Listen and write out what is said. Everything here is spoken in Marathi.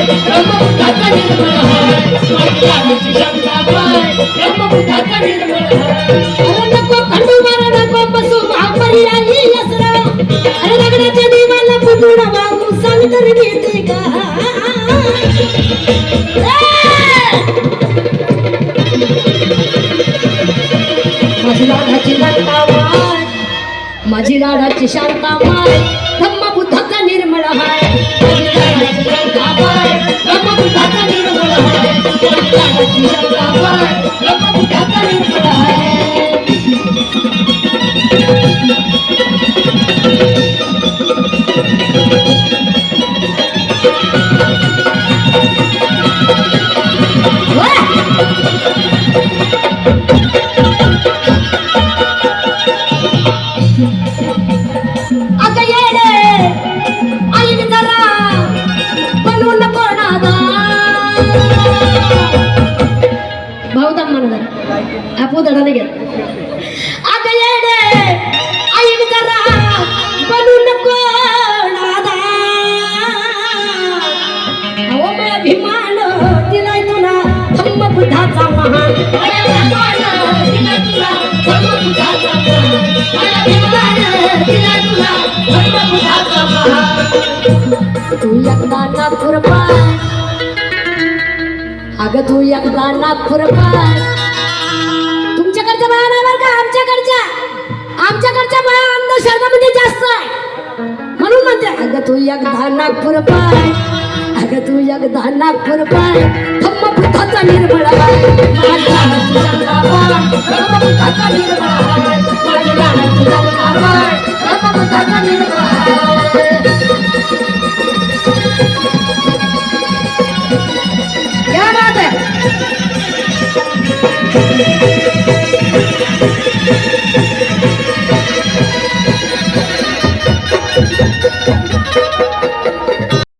ब्रह्मबुद्धाचा निर्मळ हाय माझी लाडाची शंका काय ब्रह्मबुद्धाचा निर्मळ हाय अरे नको खंडू मारा नको बसू भापरी आई असरा अरे रगडाच्या देवाला पुतुडा वाहू सांग तरी भीती का माझी लाडाची शांता माय ब्रह्मबुद्धाचा निर्मळ हाय माझी लाडाची शांता माय ब्रह्मबुद्धाचा निर्मळ हाय माझी लाडाची शांता माय ब्रह्मबुद्धाचा निर्मळ हाय आपो दडाने घ्या अगं येडे ऐक जरा बनू नको नादा अहो माझ्या अभिमान दिलाय तुला ब्रह्मबुद्धाचा महान दिलाय तुला ब्रह्मबुद्धाचा महान अभिमान दिलाय तुला ब्रह्मबुद्धाचा महान तू एकदा नागपूर पाय अगं तू एकदा नागपूर पाय तुमच्याकडच्या बाया नाही बरं का आमच्याकडच्या बाया अंधश्रद्धामध्ये जास्त आहे म्हणून म्हणते अगं तू एकदा नागपूर पाय अगं तू एकदा नागपूर पाय ब्रह्मबुद्धाचा निर्मळ हाय माझी लाडाची शंका पाय ब्रह्मबुद्धाचा निर्मळ हाय माझी लाडाची शंका पाय ब्रह्मबुद्धाचा निर्मळ हाय क्या बात है